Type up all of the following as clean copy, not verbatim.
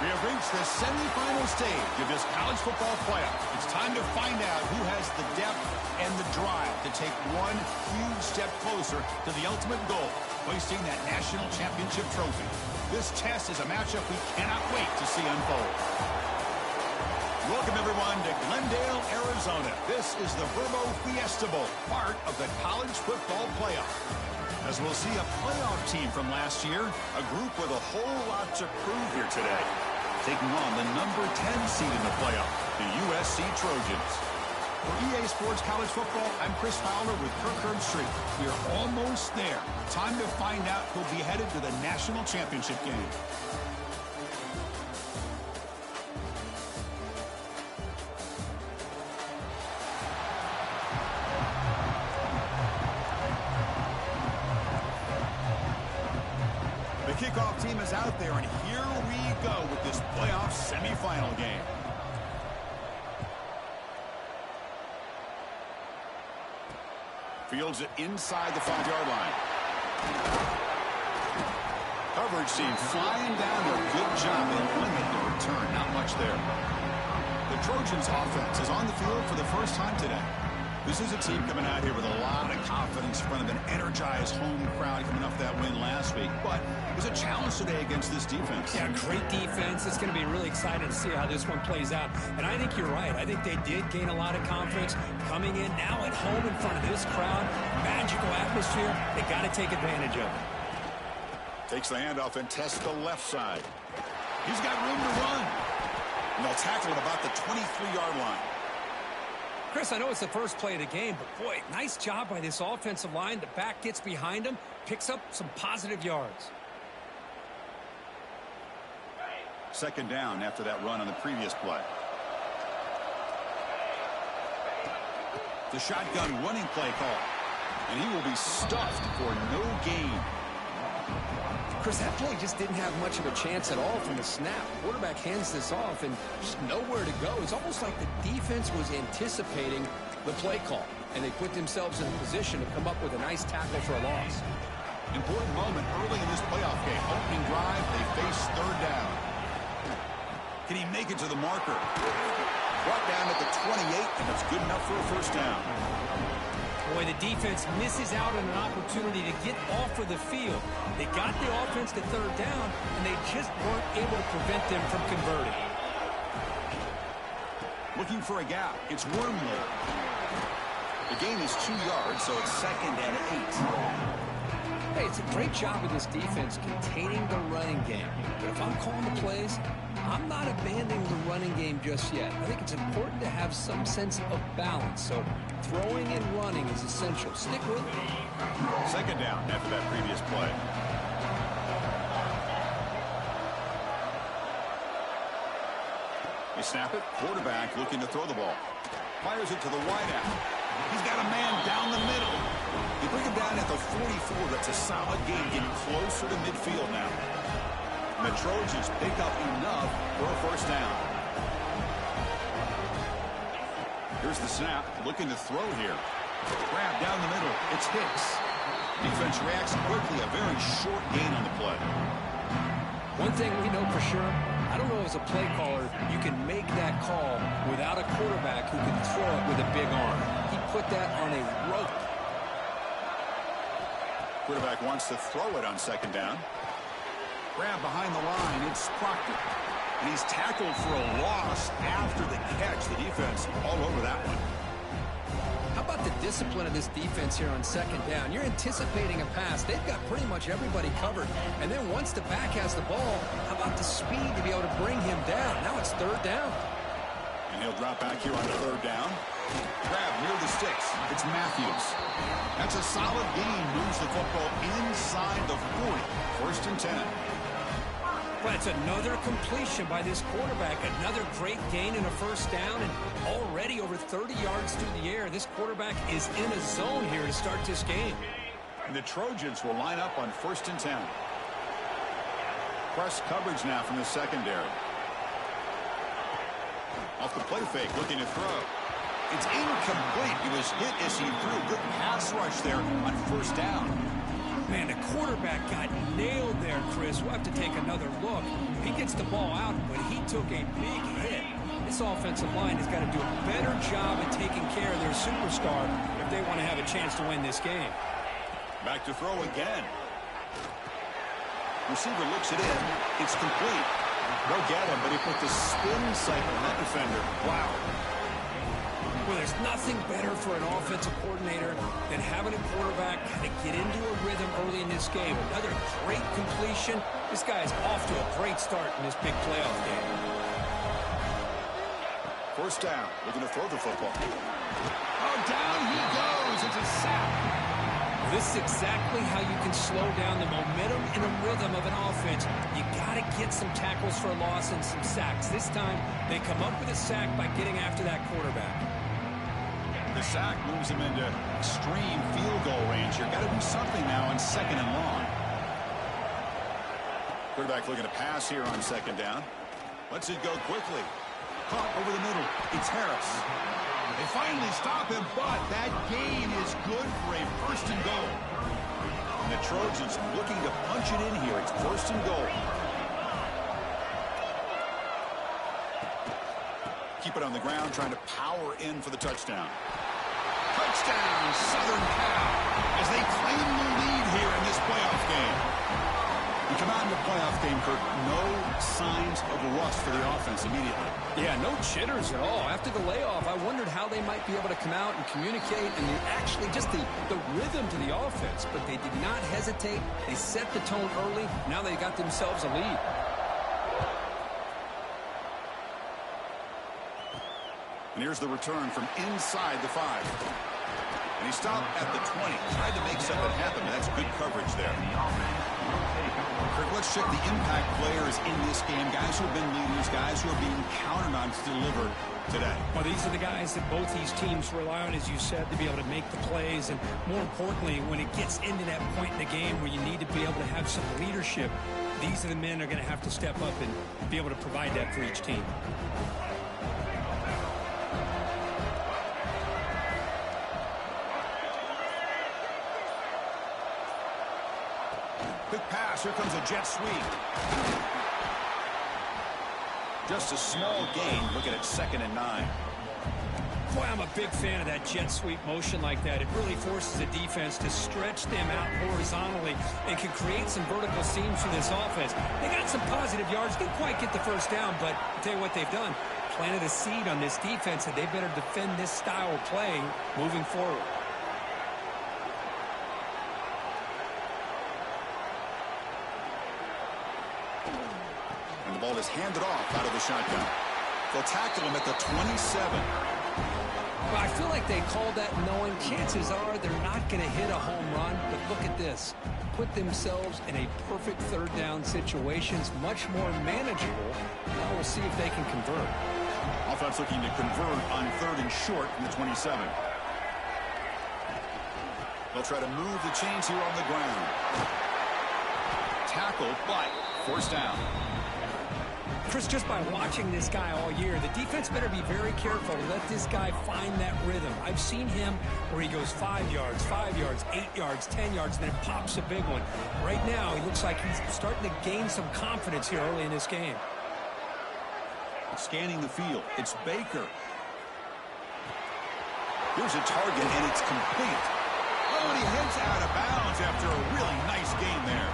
We have reached the semifinal stage of this college football playoff. It's time to find out who has the depth and the drive to take one huge step closer to the ultimate goal, hoisting that national championship trophy. This test is a matchup we cannot wait to see unfold. Welcome, everyone, to Glendale, Arizona. This is the Verbo Fiesta Bowl, part of the college football playoff. As we'll see a playoff team from last year, a group with a whole lot to prove here today, taking on the number 10 seed in the playoff, the USC Trojans. For EA Sports College Football, I'm Chris Fowler with Kirk Herbstreit. We are almost there. Time to find out who'll be headed to the national championship game. The kickoff team is out there, and here we go with this playoff semifinal game. Fields it inside the 5-yard line. Coverage team flying down there. Good job. They limit the return. Not much there. The Trojans offense is on the field for the first time today. This is a team coming out here with a lot of confidence in front of an energized home crowd coming off that win last week. But it was a challenge today against this defense. Yeah, great defense. It's going to be really exciting to see how this one plays out. And I think you're right. I think they did gain a lot of confidence coming in now at home in front of this crowd. Magical atmosphere. They got to take advantage of it. Takes the handoff and tests the left side. He's got room to run. And they'll tackle at about the 23-yard line. Chris, I know it's the first play of the game, but boy, nice job by this offensive line. The back gets behind him, picks up some positive yards. Second down after that run on the previous play. The shotgun running play call. And he will be stuffed for no gain. Chris, that play just didn't have much of a chance at all from the snap. Quarterback hands this off and just nowhere to go. It's almost like the defense was anticipating the play call, and they put themselves in a position to come up with a nice tackle for a loss. Important moment early in this playoff game. Opening drive, they face third down. Can he make it to the marker? Brought down at the 28, and it's good enough for a first down. Boy, the defense misses out on an opportunity to get off of the field. They got the offense to third down, and they just weren't able to prevent them from converting. Looking for a gap. It's Wormley. The gain is 2 yards, so it's second and 8. Hey, it's a great job of this defense containing the running game. But if I'm calling the plays, I'm not abandoning the running game just yet. I think it's important to have some sense of balance. So throwing and running is essential. Stick with it. Second down after that previous play. They snap it. Quarterback looking to throw the ball. Fires it to the wideout. He's got a man down the middle. They bring him down at the 44. That's a solid gain, getting closer to midfield now. And the Trojans pick up enough for a first down. Here's the snap. Looking to throw here. Grab down the middle. It's Hicks. Defense reacts quickly. A very short gain on the play. One thing we know for sure, I don't know as a play caller, you can make that call without a quarterback who can throw it with a big arm. He put that on a rope. Quarterback wants to throw it on second down. Grab behind the line. It's Proctor. And he's tackled for a loss after the catch. The defense all over that one. How about the discipline of this defense here on second down? You're anticipating a pass. They've got pretty much everybody covered. And then once the back has the ball, how about the speed to be able to bring him down? Now it's third down. And he'll drop back here on third down. Grab near the sticks. It's Matthews. That's a solid gain. Moves the football inside the 40. First and 10. But it's another completion by this quarterback. Another great gain in a first down, and already over 30 yards through the air. This quarterback is in a zone here to start this game. And the Trojans will line up on first and 10. Press coverage now from the secondary. Off the play fake, looking to throw. It's incomplete. He was hit as he threw. Good pass rush there on first down. Man, the quarterback got nailed there, Chris. We'll have to take another look. He gets the ball out, but he took a big hit. This offensive line has got to do a better job at taking care of their superstar if they want to have a chance to win this game. Back to throw again. Receiver looks it in. It's complete. They'll get him, but he put the spin cycle on that defender. Wow. Well, there's nothing better for an offensive coordinator than having a quarterback kind of get into a rhythm early in this game. Another great completion. This guy is off to a great start in this big playoff game. First down. Looking to throw the football. Oh, down he goes. It's a sack. This is exactly how you can slow down the momentum and the rhythm of an offense. You got to get some tackles for a loss and some sacks. This time, they come up with a sack by getting after that quarterback. The sack moves him into extreme field goal range here. Got to do something now on 2nd and long. Quarterback looking to pass here on 2nd down. Lets it go quickly. Caught over the middle. It's Harris. They finally stop him, but that gain is good for a 1st and goal. And the Trojans looking to punch it in here. It's 1st and goal. Keep it on the ground, trying to power in for the touchdown. Touchdown, Southern Cal, as they claim the lead here in this playoff game. You come out in the playoff game, Kirk, no signs of rust for the offense immediately. Yeah, no jitters at all. After the layoff, I wondered how they might be able to come out and communicate and actually just the rhythm to the offense. But they did not hesitate. They set the tone early. Now they got themselves a lead. And here's the return from inside the 5. And he stopped at the 20. Tried to make something happen, but that's good coverage there. Kirk, let's check the impact players in this game. Guys who have been leaders, guys who are being counted on to deliver today. Well, these are the guys that both these teams rely on, as you said, to be able to make the plays. And more importantly, when it gets into that point in the game where you need to be able to have some leadership, these are the men that are going to have to step up and be able to provide that for each team. Quick pass. Here comes a jet sweep. Just a small gain. Looking at 2nd and 9. Boy, I'm a big fan of that jet sweep motion like that. It really forces the defense to stretch them out horizontally and can create some vertical seams for this offense. They got some positive yards. Didn't quite get the first down, but I'll tell you what they've done. Planted a seed on this defense, and they better defend this style of playing moving forward. And the ball is handed off out of the shotgun. They'll tackle him at the 27. Well, I feel like they called that knowing chances are they're not going to hit a home run. But look at this. Put themselves in a perfect 3rd down situation. It's much more manageable. Now we'll see if they can convert. Offense looking to convert on 3rd and short from the 27. They'll try to move the chains here on the ground. Tackle, but forced down. Chris, just by watching this guy all year, the defense better be very careful to let this guy find that rhythm. I've seen him where he goes 5 yards, 8 yards, 10 yards, and then it pops a big one. Right now, he looks like he's starting to gain some confidence here early in this game. Scanning the field. It's Baker. Here's a target, and it's complete. Oh, and he heads out of bounds after a really nice game there.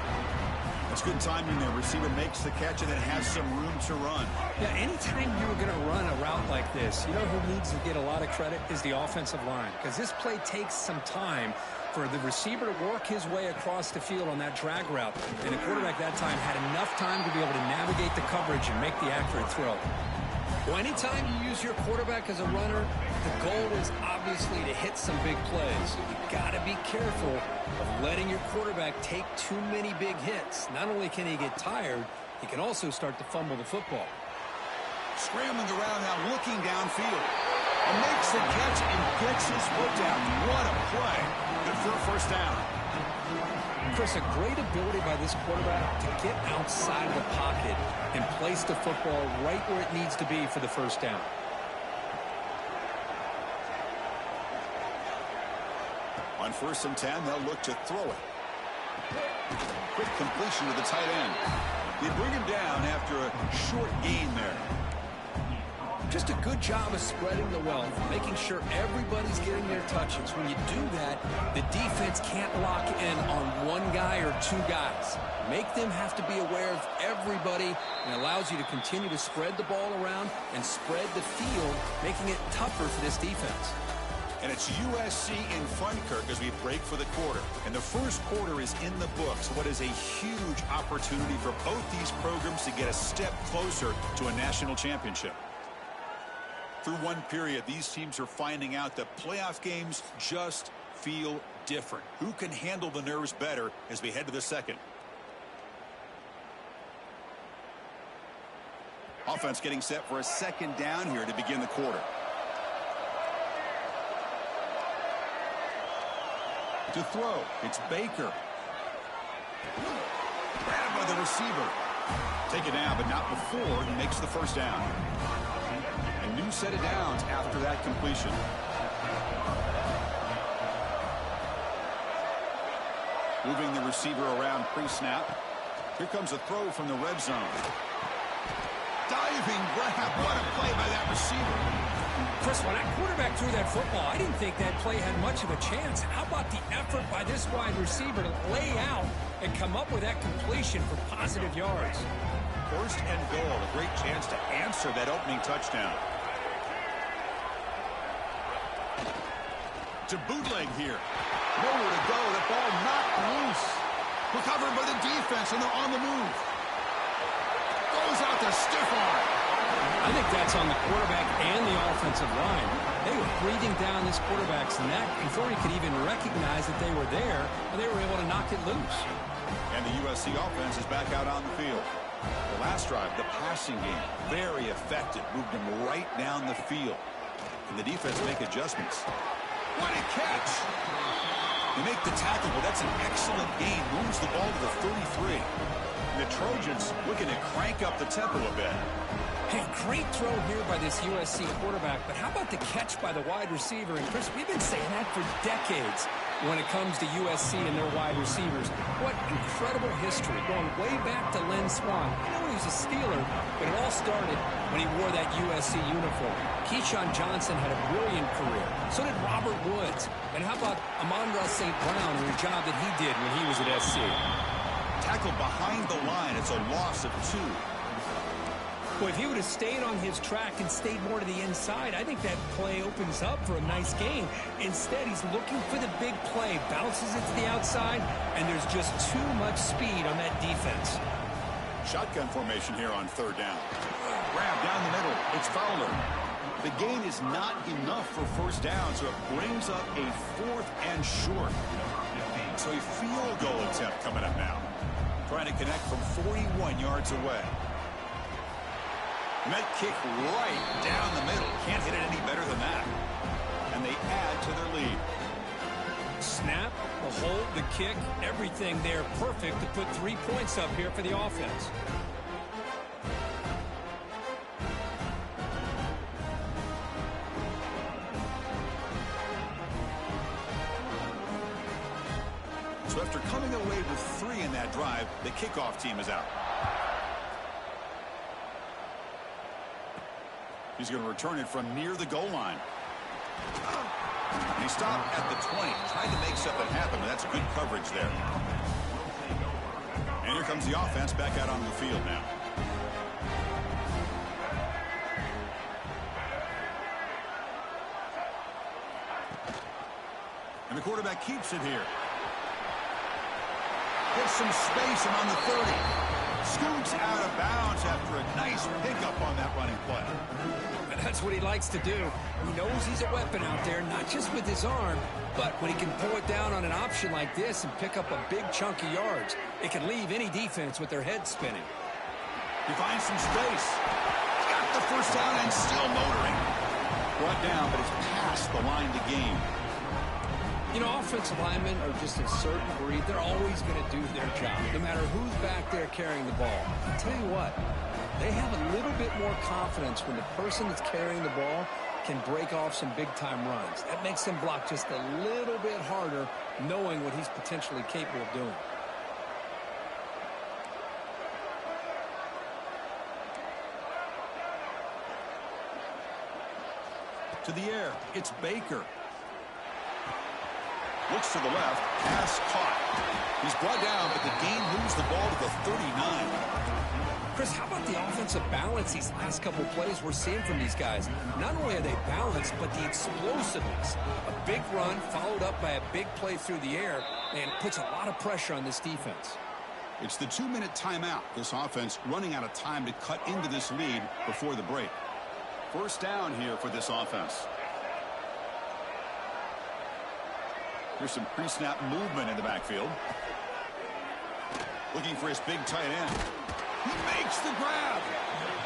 That's good timing there. Receiver makes the catch and then has some room to run. Yeah, anytime you're going to run a route like this, you know who needs to get a lot of credit is the offensive line. Because this play takes some time for the receiver to work his way across the field on that drag route. And the quarterback that time had enough time to be able to navigate the coverage and make the accurate throw. Well, anytime you use your quarterback as a runner, the goal is obviously to hit some big plays. You got to be careful of letting your quarterback take too many big hits. Not only can he get tired, he can also start to fumble the football. Scrambling around now, looking downfield. And makes the catch and gets his foot down. What a play. Good for a 1st down. Chris, a great ability by this quarterback to get outside the pocket and place the football right where it needs to be for the 1st down. On 1st and 10, they'll look to throw it. Quick completion to the tight end. They bring him down after a short gain there. Just a good job of spreading the wealth, making sure everybody's getting their touches. When you do that, the defense can't lock in on one guy or two guys. Make them have to be aware of everybody, and allows you to continue to spread the ball around and spread the field, making it tougher for this defense. And it's USC in front, Kirk, as we break for the quarter. And the first quarter is in the books. What is a huge opportunity for both these programs to get a step closer to a national championship. Through one period, these teams are finding out that playoff games just feel different. Who can handle the nerves better as we head to the second? Offense getting set for a second down here to begin the quarter. To throw, it's Baker. Grabbed by the receiver. Taken down, but not before he makes the first down. A new set of downs after that completion. Moving the receiver around pre-snap. Here comes a throw from the red zone. Diving grab. What a play by that receiver. Chris, when that quarterback threw that football, I didn't think that play had much of a chance. How about the effort by this wide receiver to lay out and come up with that completion for positive yards? First and goal, a great chance to answer that opening touchdown. To bootleg here. Nowhere to go. The ball knocked loose. Recovered by the defense, and they're on the move. Goes out to stiff arm. I think that's on the quarterback and the offensive line. They were breathing down this quarterback's neck before he could even recognize that they were there, and they were able to knock it loose. And the USC offense is back out on the field. The last drive, the passing game, very effective. Moved them right down the field. Can the defense make adjustments? What a catch! They make the tackle, but that's an excellent gain. Moves the ball to the 33. And the Trojans looking to crank up the tempo a bit. Hey, great throw here by this USC quarterback, but how about the catch by the wide receiver? And Chris, we've been saying that for decades when it comes to USC and their wide receivers. What incredible history, going way back to Lynn Swann. I know he was a Steeler, but it all started when he wore that USC uniform. Keyshawn Johnson had a brilliant career. So did Robert Woods. And how about Amon-Ra St. Brown and the job that he did when he was at SC? Tackle behind the line. It's a loss of 2. Well, if he would have stayed on his track and stayed more to the inside, I think that play opens up for a nice gain. Instead, he's looking for the big play, bounces it to the outside, and there's just too much speed on that defense. Shotgun formation here on third down. Grab down the middle. It's Fowler. The gain is not enough for first down, so it brings up a 4th and short. So a field goal attempt coming up now. Trying to connect from 41 yards away. And that kick right down the middle. Can't hit it any better than that. And they add to their lead. Snap, the hold, the kick, everything there perfect to put 3 points up here for the offense. So after coming away with 3 in that drive, the kickoff team is out. He's going to return it from near the goal line. And he stopped at the 20. Tried to make something happen, but that's good coverage there. And here comes the offense back out on the field now. And the quarterback keeps it here. Gets some space and on the 30. Scoots out of bounds after a nice pickup on that running play. And that's what he likes to do. He knows he's a weapon out there, not just with his arm, but when he can pull it down on an option like this and pick up a big chunk of yards, it can leave any defense with their head spinning. He finds some space. Got the first down and still motoring. Brought down, but it's past the line to gain. You know, offensive linemen are just a certain breed. They're always going to do their job, no matter who's back there carrying the ball. I'll tell you what, they have a little bit more confidence when the person that's carrying the ball can break off some big-time runs. That makes them block just a little bit harder, knowing what he's potentially capable of doing. to the air. It's Baker. Looks to the left. Pass caught. He's brought down, but the gain moves the ball to the 39. Chris, how about the offensive balance these last couple plays we're seeing from these guys? Not only are they balanced, but the explosiveness. A big run followed up by a big play through the air, and puts a lot of pressure on this defense. It's the 2-minute timeout. This offense running out of time to cut into this lead before the break. First down here for this offense. Here's some pre-snap movement in the backfield. Looking for his big tight end. He makes the grab.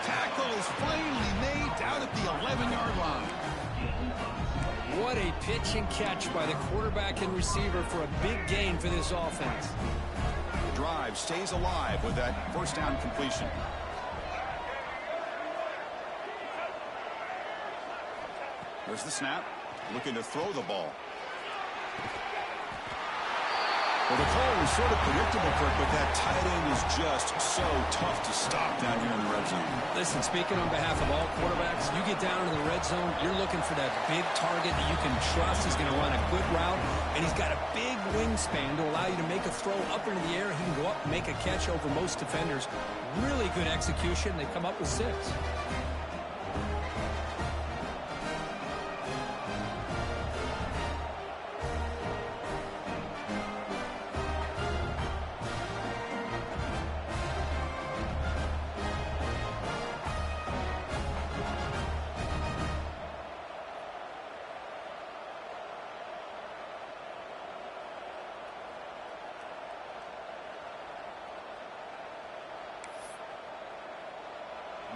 Tackle is finally made down at the 11-yard line. What a pitch and catch by the quarterback and receiver for a big gain for this offense. The drive stays alive with that first down completion. There's the snap. Looking to throw the ball. Well, the call was sort of predictable, Kirk, but that tight end is just so tough to stop down here in the red zone. Listen, speaking on behalf of all quarterbacks, you get down to the red zone, you're looking for that big target that you can trust. He's going to run a good route, and he's got a big wingspan to allow you to make a throw up into the air. He can go up and make a catch over most defenders. Really good execution. They come up with 6.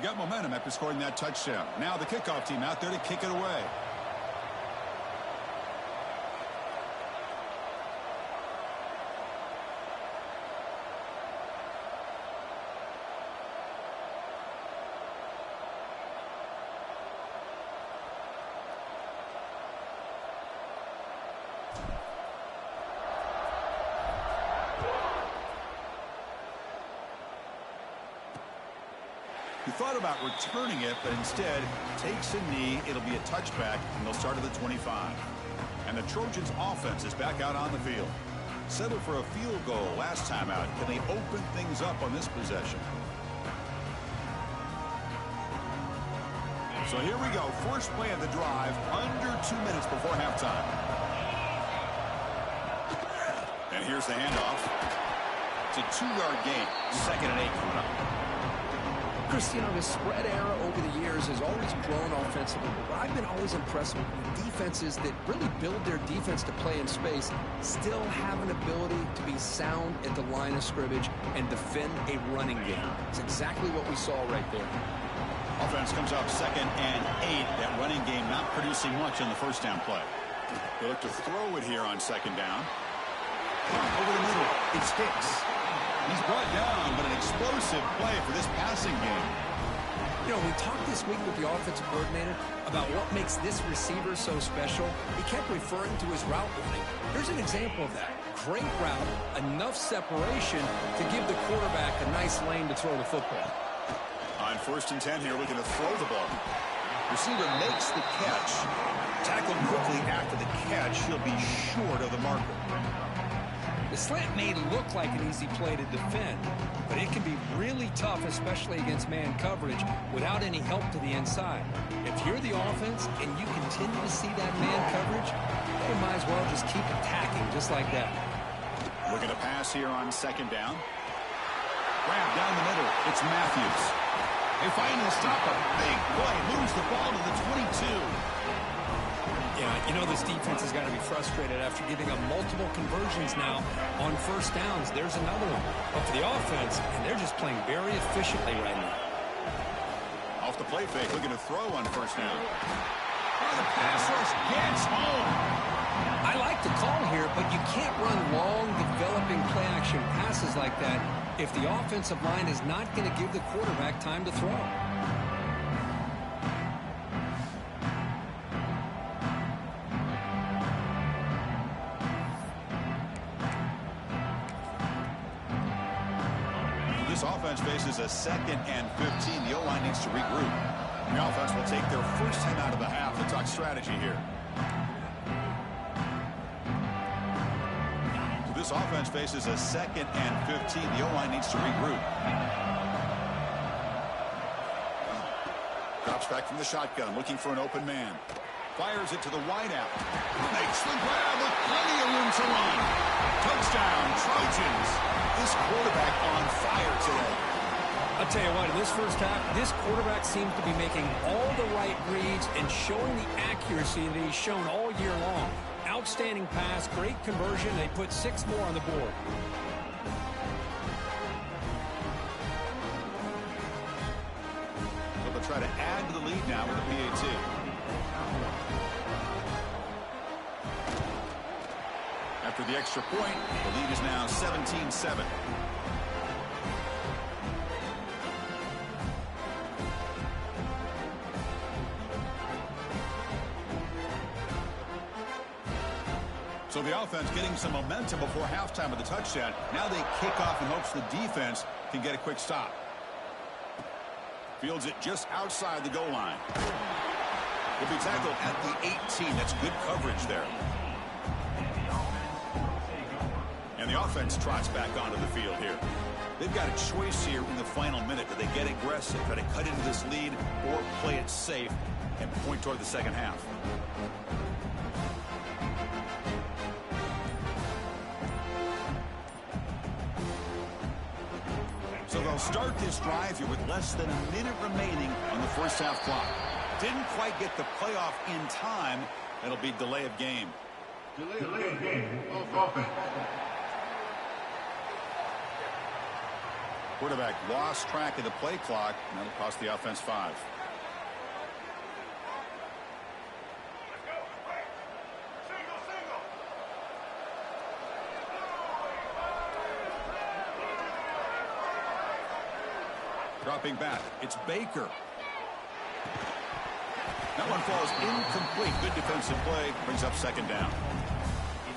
Got momentum after scoring that touchdown. Now the kickoff team out there to kick it away. He thought about returning it, but instead takes a knee. It'll be a touchback, and they'll start at the 25. And the Trojans' offense is back out on the field. Settled for a field goal last time out. Can they open things up on this possession? So here we go. First play of the drive, under 2 minutes before halftime. And here's the handoff. It's a 2-yard gain. 2nd and 8 coming up. Chris, you know, the spread era over the years has always grown offensively, but I've been always impressed with defenses that really build their defense to play in space, still have an ability to be sound at the line of scrimmage and defend a running game. It's exactly what we saw right there. Offense comes up 2nd and 8. That running game not producing much on the first down play. They look to throw it here on 2nd down. Over the middle, it's Hicks. He's brought down, but an explosive play for this passing game. You know, we talked this week with the offensive coordinator about what makes this receiver so special. He kept referring to his route running. Here's an example of that. Great route, enough separation to give the quarterback a nice lane to throw the football. On 1st and 10 here, looking to throw the ball. Receiver makes the catch. Tackled quickly after the catch. He'll be short of the marker. The slant may look like an easy play to defend, but it can be really tough, especially against man coverage, without any help to the inside. If you're the offense and you continue to see that man coverage, you might as well just keep attacking just like that. Looking to pass here on 2nd down. Grab down the middle. It's Matthews. They finally stop a big play. Moves the ball to the 22. Yeah, you know this defense has got to be frustrated after giving up multiple conversions now on 1st downs. There's another one. But for the offense, and they're just playing very efficiently right now. Off the play fake, looking to throw on 1st down. Oh, the pass rush gets home. I like the call here, but you can't run long, developing play-action passes like that if the offensive line is not going to give the quarterback time to throw. This offense faces a 2nd and 15. The O-line needs to regroup. The offense will take their first time out of the half to talk strategy here. So this offense faces a 2nd and 15. The O-line needs to regroup. Drops back from the shotgun, looking for an open man. Fires it to the wideout. Makes the grab with plenty of room to run. Touchdown, Trojans. This quarterback on fire today. I'll tell you what, in this first half, this quarterback seems to be making all the right reads and showing the accuracy that he's shown all year long. Outstanding pass, great conversion. They put 6 more on the board. So they'll try to add to the lead now with a PAT. After the extra point, the lead is now 17-7. So the offense getting some momentum before halftime of the touchdown. Now they kick off in hopes the defense can get a quick stop. Fields it just outside the goal line. Will be tackled at the 18. That's good coverage there. And the offense trots back onto the field here. They've got a choice here in the final minute. Do they get aggressive, try to cut into this lead, or play it safe and point toward the second half? So they'll start this drive here with less than a minute remaining on the first half clock. Didn't quite get the playoff in time. It'll be delay of game. Delay of game. Offense. Quarterback lost track of the play clock, and that'll cost the offense 5. Dropping back, it's Baker. That one falls incomplete. Good defensive play, brings up second down.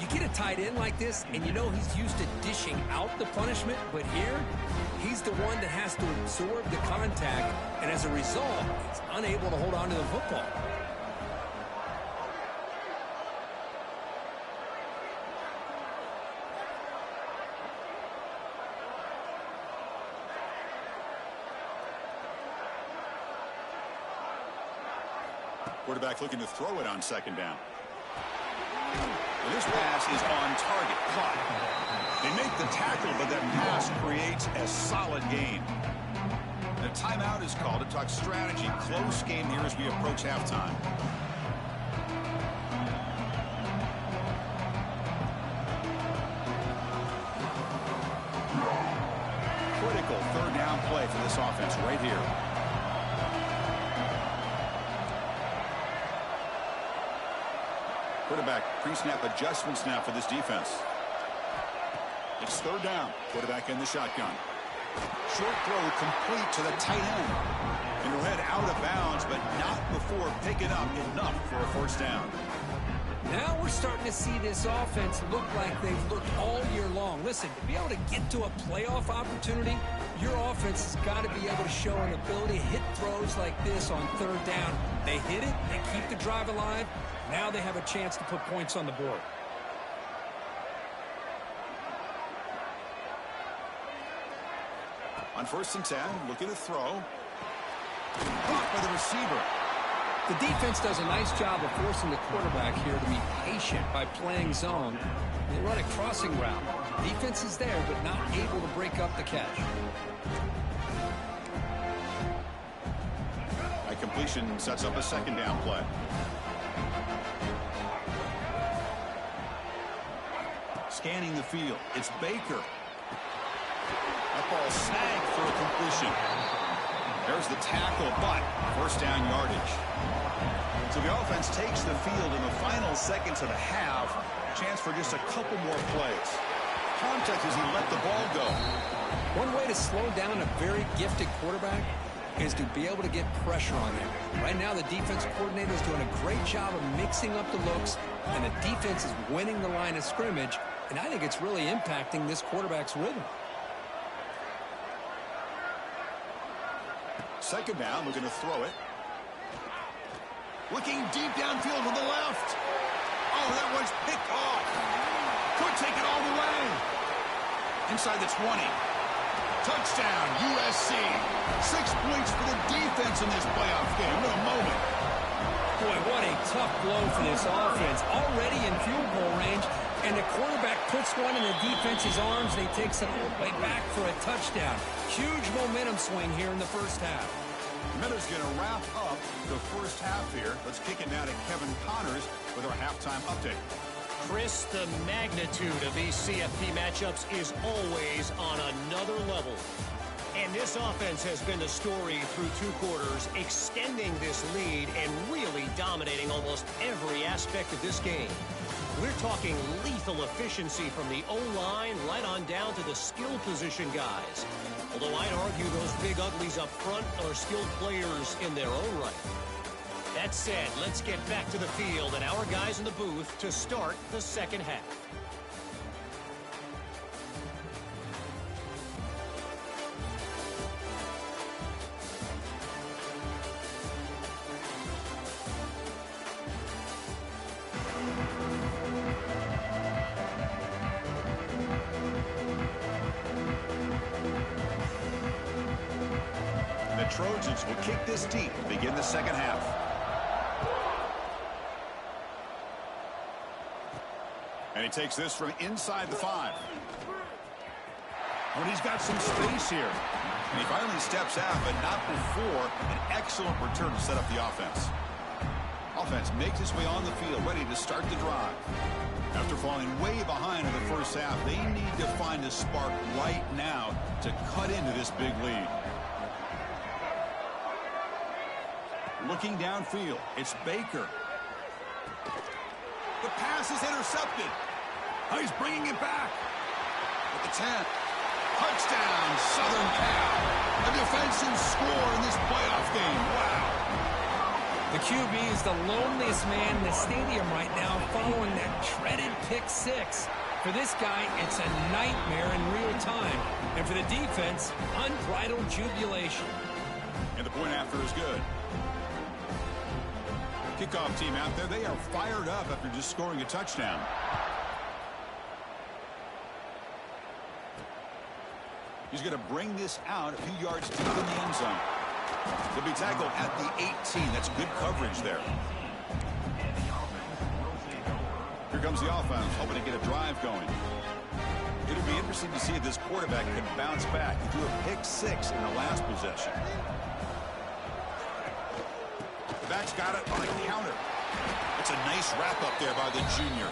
You get a tight end like this, and you know he's used to dishing out the punishment, but here, he's the one that has to absorb the contact, and as a result, he's unable to hold on to the football. Quarterback looking to throw it on second down. Well, this pass is on target. Caught. They make the tackle, but that pass creates a solid gain. The timeout is called to talk strategy. Close game here as we approach halftime. Critical third down play for this offense right here. Quarterback pre-snap adjustments now for this defense. It's third down. Quarterback in the shotgun. Short throw complete to the tight end. And he'll head out of bounds, but not before picking up enough for a first down. Now we're starting to see this offense look like they've looked all year long. Listen, to be able to get to a playoff opportunity, your offense has got to be able to show an ability to hit throws like this on third down. They hit it, they keep the drive alive. Now they have a chance to put points on the board. On 1st and 10, looking to throw. Blocked by the receiver. The defense does a nice job of forcing the quarterback here to be patient by playing zone. They run a crossing route. Defense is there, but not able to break up the catch. A completion sets up a second down play. Scanning the field. It's Baker. That ball snagged for a completion. There's the tackle, but first down yardage. So the offense takes the field in the final seconds of the half. Chance for just a couple more plays. Contact as he let the ball go. One way to slow down a very gifted quarterback is to be able to get pressure on him. Right now, the defense coordinator is doing a great job of mixing up the looks, and the defense is winning the line of scrimmage, and I think it's really impacting this quarterback's rhythm. Second down, looking to throw it. Looking deep downfield to the left. Oh, that was picked off. Could take it all the way. Inside the 20. Touchdown, USC. 6 points for the defense in this playoff game. What a moment. Boy, what a tough blow for this offense. Already in field goal range, and the quarterback puts one in the defense's arms, and he takes it all the way back for a touchdown. Huge momentum swing here in the first half. Miller's going to wrap up the first half here. Let's kick it now to Kevin Connors with our halftime update. Chris, the magnitude of these CFP matchups is always on another level. And this offense has been the story through 2 quarters, extending this lead and really dominating almost every aspect of this game. We're talking lethal efficiency from the O-line right on down to the skill position guys. Although I'd argue those big uglies up front are skilled players in their own right. That said, let's get back to the field and our guys in the booth to start the second half. The Trojans will kick this deep to begin the second half. And he takes this from inside the 5. And he's got some space here. And he finally steps out, but not before an excellent return to set up the offense. Offense makes its way on the field, ready to start the drive. After falling way behind in the first half, they need to find a spark right now to cut into this big lead. Looking downfield, it's Baker. The pass is intercepted. Oh, he's bringing it back. At the 10. Touchdown, Southern Cal. A defensive score in this playoff game. Wow. The QB is the loneliest man in the stadium right now following that dreaded pick 6. For this guy, it's a nightmare in real time. And for the defense, unbridled jubilation. And the point after is good. Kickoff team out there, they are fired up after just scoring a touchdown. He's going to bring this out a few yards deep in the end zone. He'll be tackled at the 18. That's good coverage there. Here comes the offense, hoping to get a drive going. It'll be interesting to see if this quarterback can bounce back. He threw a pick 6 in the last possession. Back's got it on a counter. That's a nice wrap-up there by the junior.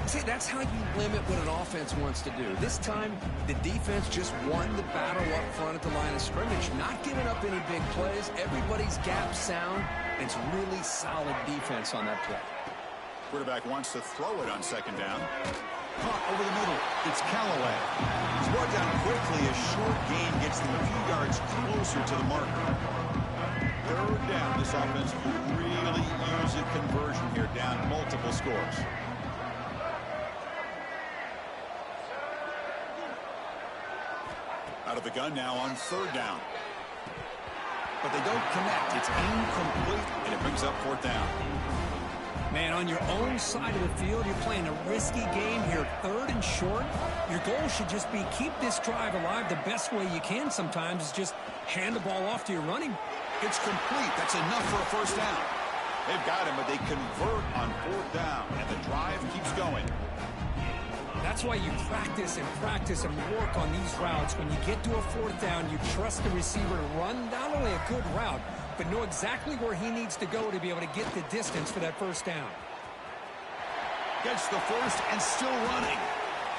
See, that's how you limit what an offense wants to do. This time, the defense just won the battle up front at the line of scrimmage, not giving up any big plays. Everybody's gap sound. It's really solid defense on that play. Quarterback wants to throw it on second down. Caught over the middle. It's Callaway. He's brought down quickly. A short gain gets them a few yards closer to the marker. Third down. This offense could really use a conversion here, down multiple scores. Out of the gun now on third down. But they don't connect. It's incomplete, and it brings up fourth down. Man, on your own side of the field, you're playing a risky game here. Third and short. Your goal should just be keep this drive alive the best way you can sometimes is just hand the ball off to your running. It's complete. That's enough for a first down. They've got him, but they convert on fourth down, and the drive keeps going. That's why you practice and work on these routes. When you get to a fourth down, you trust the receiver to run not only a good route, but know exactly where he needs to go to be able to get the distance for that first down. Gets the first and still running.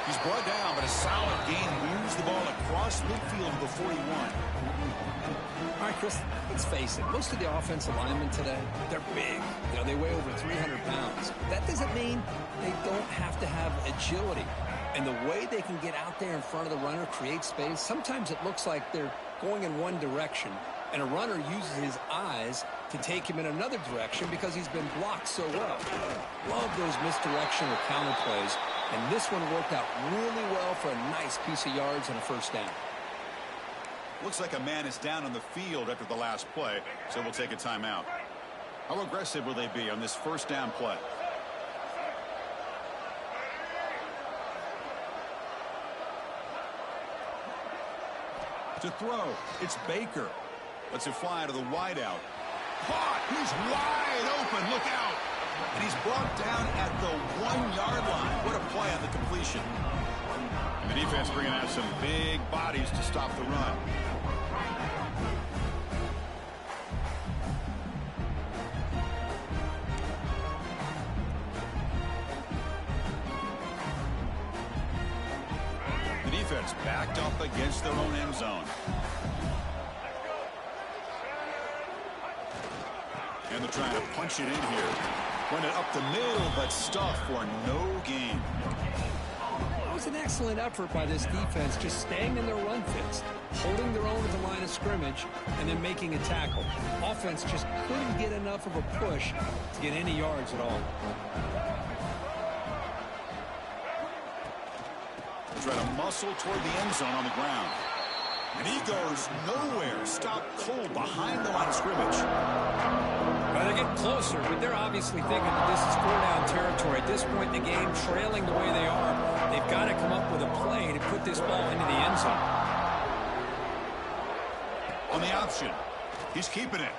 He's brought down, but a solid gain moves the ball across midfield to the 41. All right, Chris, let's face it. Most of the offensive linemen today, they're big. You know, they weigh over 300 pounds. That doesn't mean they don't have to have agility. And the way they can get out there in front of the runner, create space, sometimes it looks like they're going in one direction, and a runner uses his eyes to take him in another direction because he's been blocked so well. Love those misdirection or counter plays, and this one worked out really well for a nice piece of yards and a first down. Looks like a man is down on the field after the last play, so we'll take a timeout. How aggressive will they be on this first down play? To throw, it's Baker. Lets it fly to the wideout. Caught! He's wide open. Look out! And he's brought down at the 1-yard line. What a play on the completion. And the defense bringing out some big bodies to stop the run. The defense backed up against their own end zone. And they're trying to punch it in here. Run it up the middle, but stuffed for no gain. It was an excellent effort by this defense, just staying in their run fits, holding their own at the line of scrimmage, and then making a tackle. Offense just couldn't get enough of a push to get any yards at all. Try to muscle toward the end zone on the ground. And he goes nowhere. Stopped cold behind the line of scrimmage. Well, they're getting closer, but they're obviously thinking that this is 4-down territory. At this point in the game, trailing the way they are, they've got to come up with a play to put this ball into the end zone. On the option, he's keeping it.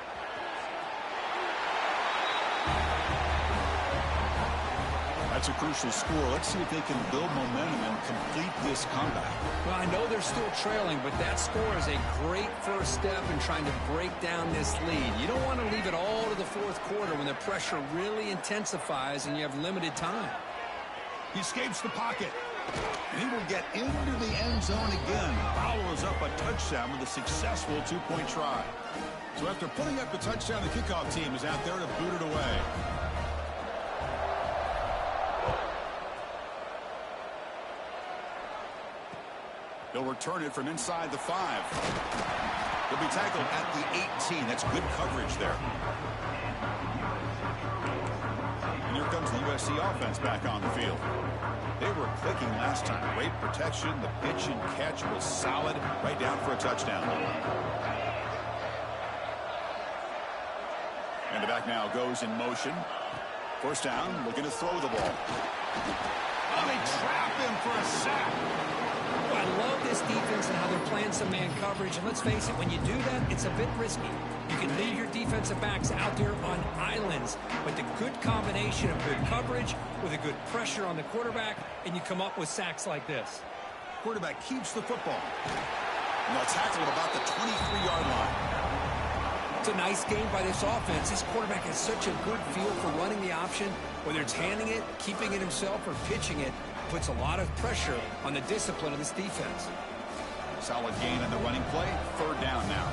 That's a crucial score. Let's see if they can build momentum and complete this comeback. Well, I know they're still trailing, but that score is a great first step in trying to break down this lead. You don't want to leave it all to the fourth quarter when the pressure really intensifies and you have limited time. He escapes the pocket. And he will get into the end zone again. Follows up a touchdown with a successful two-point try. So after putting up the touchdown, the kickoff team is out there to boot it away. They'll return it from inside the 5. He'll be tackled at the 18. That's good coverage there. And here comes the USC offense back on the field. They were clicking last time. Great protection. The pitch and catch was solid. Right down for a touchdown. And the back now goes in motion. First down, looking to throw the ball. Oh, they trap him for a sack. I love this defense and how they're playing some man coverage. And let's face it, when you do that, it's a bit risky. You can leave your defensive backs out there on islands. But the good combination of good coverage with a good pressure on the quarterback, and you come up with sacks like this. Quarterback keeps the football. And they'll tackle at about the 23-yard line. It's a nice game by this offense. This quarterback has such a good feel for running the option. Whether it's handing it, keeping it himself, or pitching it, puts a lot of pressure on the discipline of this defense. Solid gain on the running play. Third down now.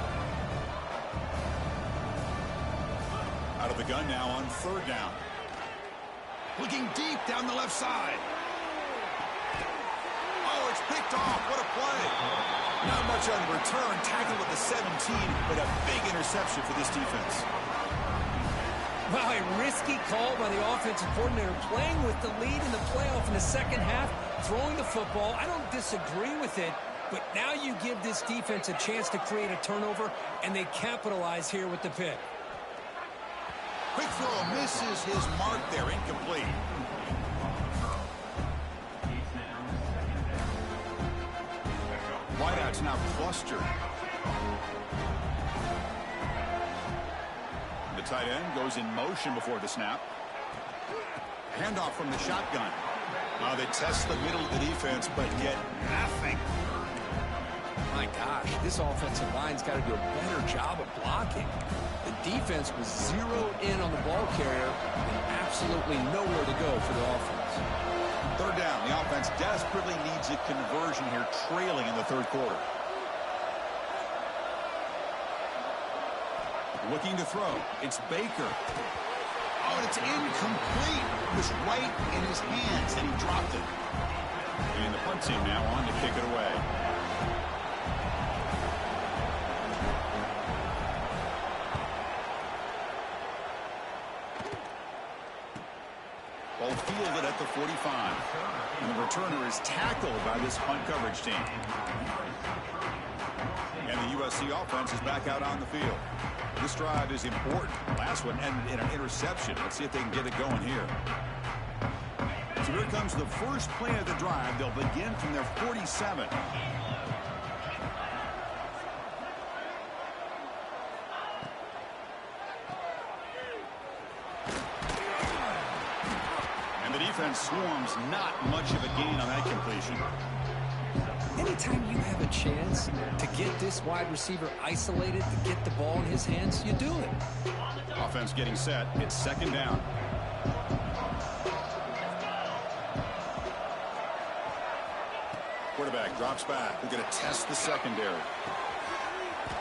Out of the gun now on third down. Looking deep down the left side. Oh, it's picked off. What a play. Not much on return. Tackled at the 17, but a big interception for this defense. Wow, a risky call by the offensive coordinator, playing with the lead in the playoff in the second half, throwing the football. I don't disagree with it, but now you give this defense a chance to create a turnover, and they capitalize here with the pick. Quick throw misses his mark there, incomplete. Wideout's now clustered. The tight end goes in motion before the snap. Handoff from the shotgun. Now they test the middle of the defense, but get nothing. My gosh, this offensive line's got to do a better job of blocking. The defense was zeroed in on the ball carrier and absolutely nowhere to go for the offense. Third down. The offense desperately needs a conversion here, trailing in the third quarter. Looking to throw. It's Baker. Oh, it's incomplete. It was right in his hands, and he dropped it. And the punt team now on to kick it away. Ball fielded at the 45. And the returner is tackled by this punt coverage team. And the USC offense is back out on the field. This drive is important. Last one ended in an interception. Let's see if they can get it going here. So here comes the first play of the drive. They'll begin from their 47. And the defense swarms. Not much of a gain on that completion. Anytime you have a chance to get this wide receiver isolated, to get the ball in his hands, you do it. Offense getting set. It's second down. Quarterback drops back. We're going to test the secondary.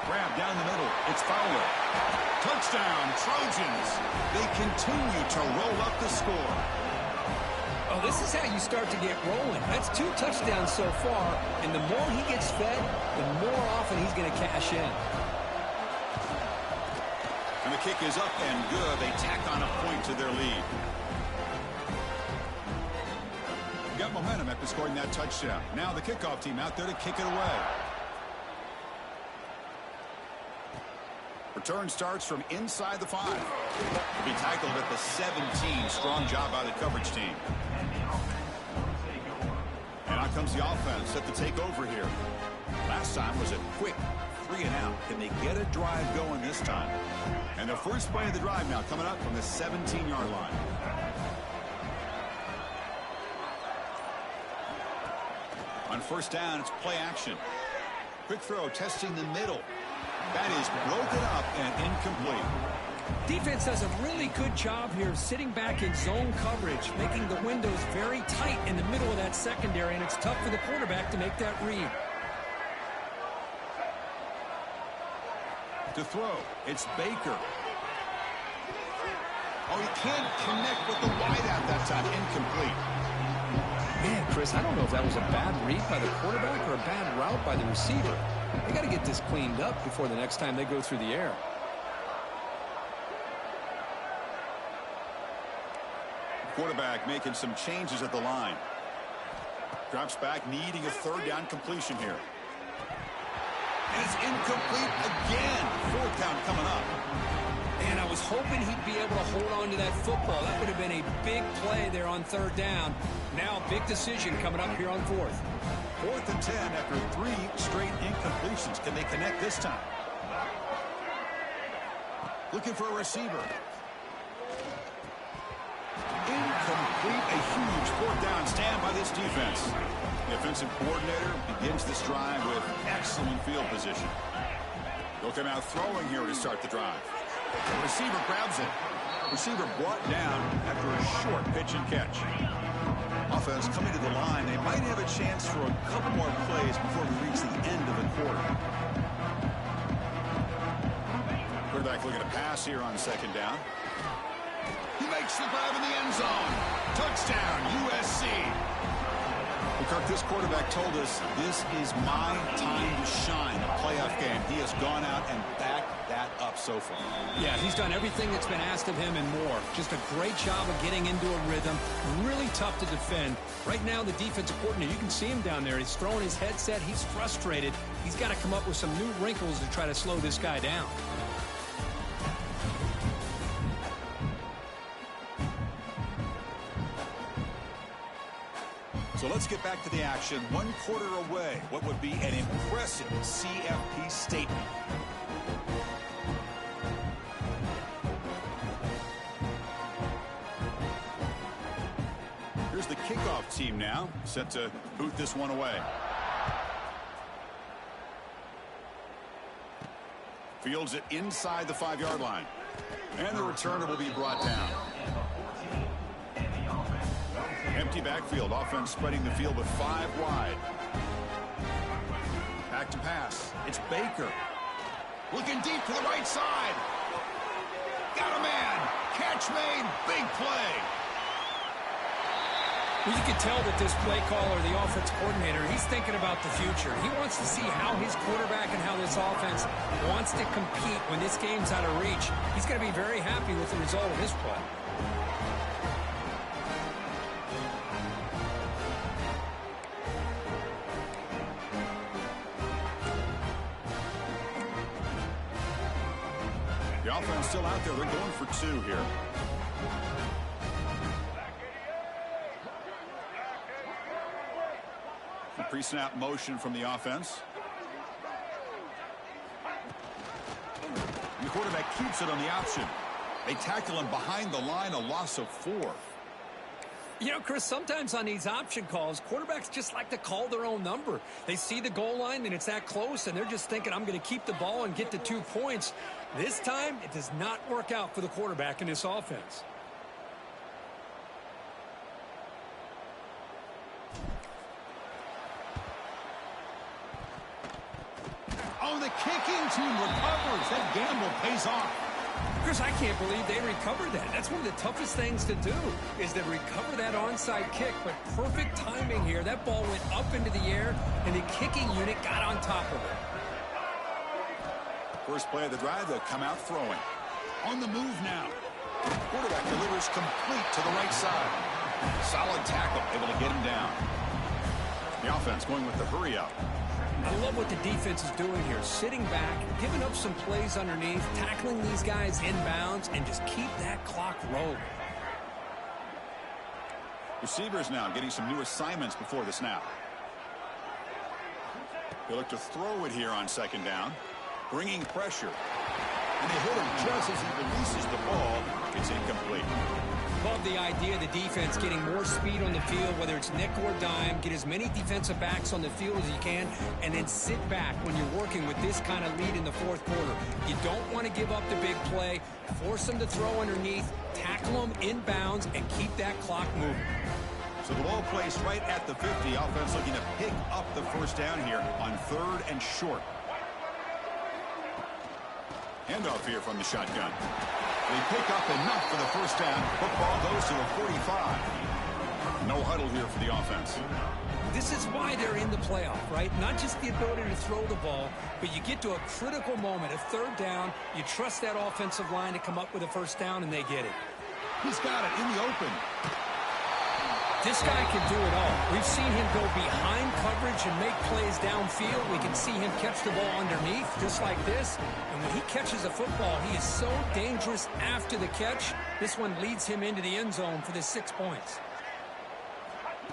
Grab down the middle. It's Fowler. Touchdown, Trojans. They continue to roll up the score. Oh, this is how you start to get rolling. That's 2 touchdowns so far, and the more he gets fed, the more often he's going to cash in. And the kick is up and good. They tack on a point to their lead. Got momentum after scoring that touchdown. Now the kickoff team out there to kick it away. Return starts from inside the 5. Will be tackled at the 17. Strong job by the coverage team. And out comes the offense set to take over here. Last time was a quick 3 and out. Can they get a drive going this time? And the first play of the drive now coming up from the 17-yard line. On first down, it's play action. Quick throw, testing the middle. That is broken up and incomplete. Defense does a really good job here of sitting back in zone coverage, making the windows very tight in the middle of that secondary, and it's tough for the quarterback to make that read. To throw, it's Baker. Oh, he can't connect with the wideout that time. Incomplete. Man, Chris, I don't know if that was a bad read by the quarterback or a bad route by the receiver. They got to get this cleaned up before the next time they go through the air. Quarterback making some changes at the line. Drops back, needing a third down completion here. And it's incomplete again. 4th down coming up. And I was hoping he'd be able to hold on to that football. That would have been a big play there on 3rd down. Now a big decision coming up here on 4th. 4th and 10 after 3 straight incompletions. Can they connect this time? Looking for a receiver. Incomplete. A huge 4th down stand by this defense. The offensive coordinator begins this drive with excellent field position. They'll come out throwing here to start the drive. The receiver grabs it. Receiver brought down after a short pitch and catch. Offense coming to the line. They might have a chance for a couple more plays before we reach the end of the quarter. Quarterback looking to pass here on 2nd down. He makes the grab in the end zone. Touchdown, USC. Well, Kirk, this quarterback told us this is my time to shine, a playoff game. He has gone out and backed that up so far. Yeah, he's done everything that's been asked of him and more. Just a great job of getting into a rhythm. Really tough to defend. Right now, the defensive coordinator, you can see him down there. He's throwing his headset. He's frustrated. He's got to come up with some new wrinkles to try to slow this guy down. So let's get back to the action. 1 quarter away. What would be an impressive CFP statement. Here's the kickoff team now, set to boot this one away. Fields it inside the 5-yard line. And the returner will be brought down. Empty backfield. Offense spreading the field with 5 wide. Back to pass. It's Baker. Looking deep to the right side. Got a man. Catch made. Big play. Well, you can tell that this play caller, the offense coordinator, he's thinking about the future. He wants to see how his quarterback and how this offense wants to compete when this game's out of reach. He's going to be very happy with the result of this play. The offense still out there. They're going for 2 here. The pre-snap motion from the offense. And the quarterback keeps it on the option. They tackle him behind the line, a loss of 4. You know, Chris, sometimes on these option calls, quarterbacks just like to call their own number. They see the goal line and it's that close, and they're just thinking, I'm going to keep the ball and get the 2 points. This time, it does not work out for the quarterback in this offense. Oh, the kicking team recovers. That gamble pays off. Chris, I can't believe they recovered that. That's one of the toughest things to do, is to recover that onside kick. But perfect timing here. That ball went up into the air, and the kicking unit got on top of it. First play of the drive, they'll come out throwing. On the move now. Quarterback delivers complete to the right side. Solid tackle, able to get him down. The offense going with the hurry up. I love what the defense is doing here. Sitting back, giving up some plays underneath, tackling these guys inbounds, and just keep that clock rolling. Receivers now getting some new assignments before the snap. They look to throw it here on 2nd down. Bringing pressure. And they hit him just as he releases the ball. It's incomplete. Love the idea of the defense getting more speed on the field, whether it's nickel or dime. Get as many defensive backs on the field as you can, and then sit back when you're working with this kind of lead in the 4th quarter. You don't want to give up the big play. Force them to throw underneath, tackle them inbounds, and keep that clock moving. So the ball placed right at the 50. Offense looking to pick up the 1st down here on 3rd and short. Handoff here from the shotgun. They pick up enough for the 1st down. Football goes to the 45. No huddle here for the offense. This is why they're in the playoff, right? Not just the ability to throw the ball, but you get to a critical moment, a 3rd down. You trust that offensive line to come up with a 1st down, and they get it. He's got it in the open. This guy can do it all. We've seen him go behind coverage and make plays downfield. We can see him catch the ball underneath, just like this. And when he catches a football, he is so dangerous after the catch. This one leads him into the end zone for the 6 points.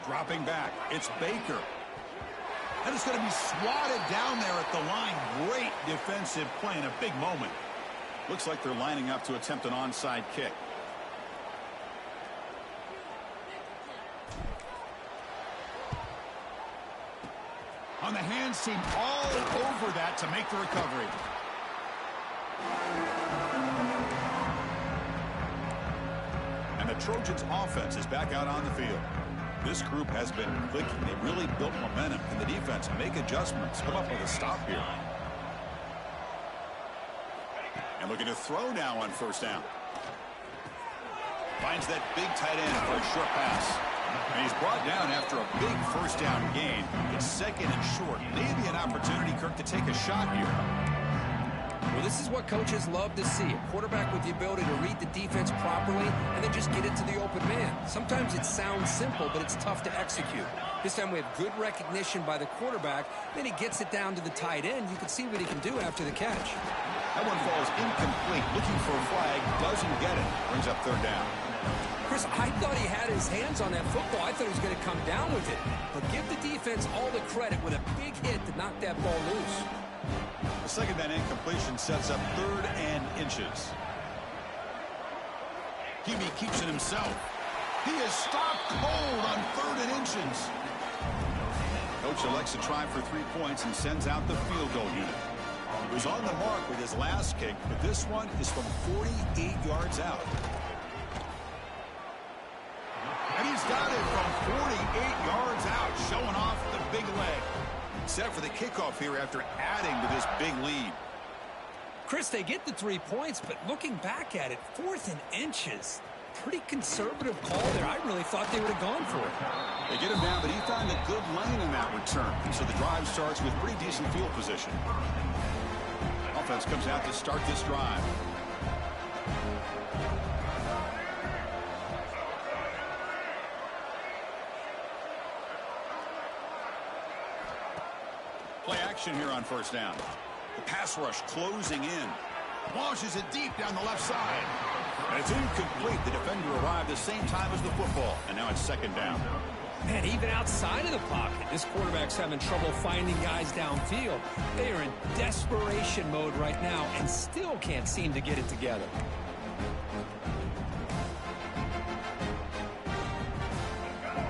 Dropping back, it's Baker. And it's going to be swatted down there at the line. Great defensive play in a big moment. Looks like they're lining up to attempt an onside kick. On the hands team, all over that to make the recovery. And the Trojans offense is back out on the field. This group has been clicking. They really built momentum. Can the defense make adjustments? Come up with a stop here. And looking to throw now on 1st down. Finds that big tight end for a short pass. And he's brought down after a big 1st down gain. It's 2nd and short. Maybe an opportunity, Kirk, to take a shot here. Well, this is what coaches love to see. A quarterback with the ability to read the defense properly and then just get it to the open man. Sometimes it sounds simple, but it's tough to execute. This time we have good recognition by the quarterback. Then he gets it down to the tight end. You can see what he can do after the catch. That one falls incomplete. Looking for a flag. Doesn't get it. Brings up 3rd down. Chris, I thought he had his hands on that football. I thought he was going to come down with it. But give the defense all the credit with a big hit to knock that ball loose. The 2nd down incompletion sets up 3rd and inches. Hebe keeps it himself. He is stopped cold on 3rd and inches. Coach elects to try for 3 points and sends out the field goal unit. He was on the mark with his last kick, but this one is from 48 yards out. And he's got it from 48 yards out, showing off the big leg. Set for the kickoff here after adding to this big lead. Chris, they get the 3 points, but looking back at it, 4th and inches. Pretty conservative call there. I really thought they would have gone for it. They get him down, but he found a good lane in that return. So the drive starts with pretty decent field position. Offense comes out to start this drive. Play action here on 1st down. The pass rush closing in. Launches it deep down the left side. And it's incomplete. The defender arrived the same time as the football. And now it's second down. Man, even outside of the pocket, this quarterback's having trouble finding guys downfield. They are in desperation mode right now and still can't seem to get it together.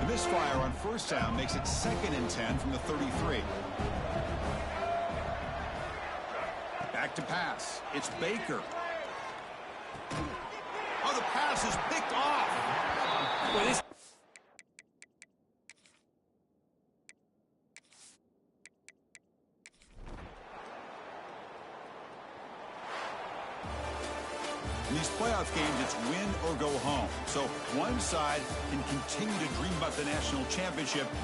The misfire on first down makes it 2nd and 10 from the 33. Back to pass. It's Baker. Oh, the pass is picked off. Well, this In these playoff games, it's win or go home. So one side can continue to dream about the national championship,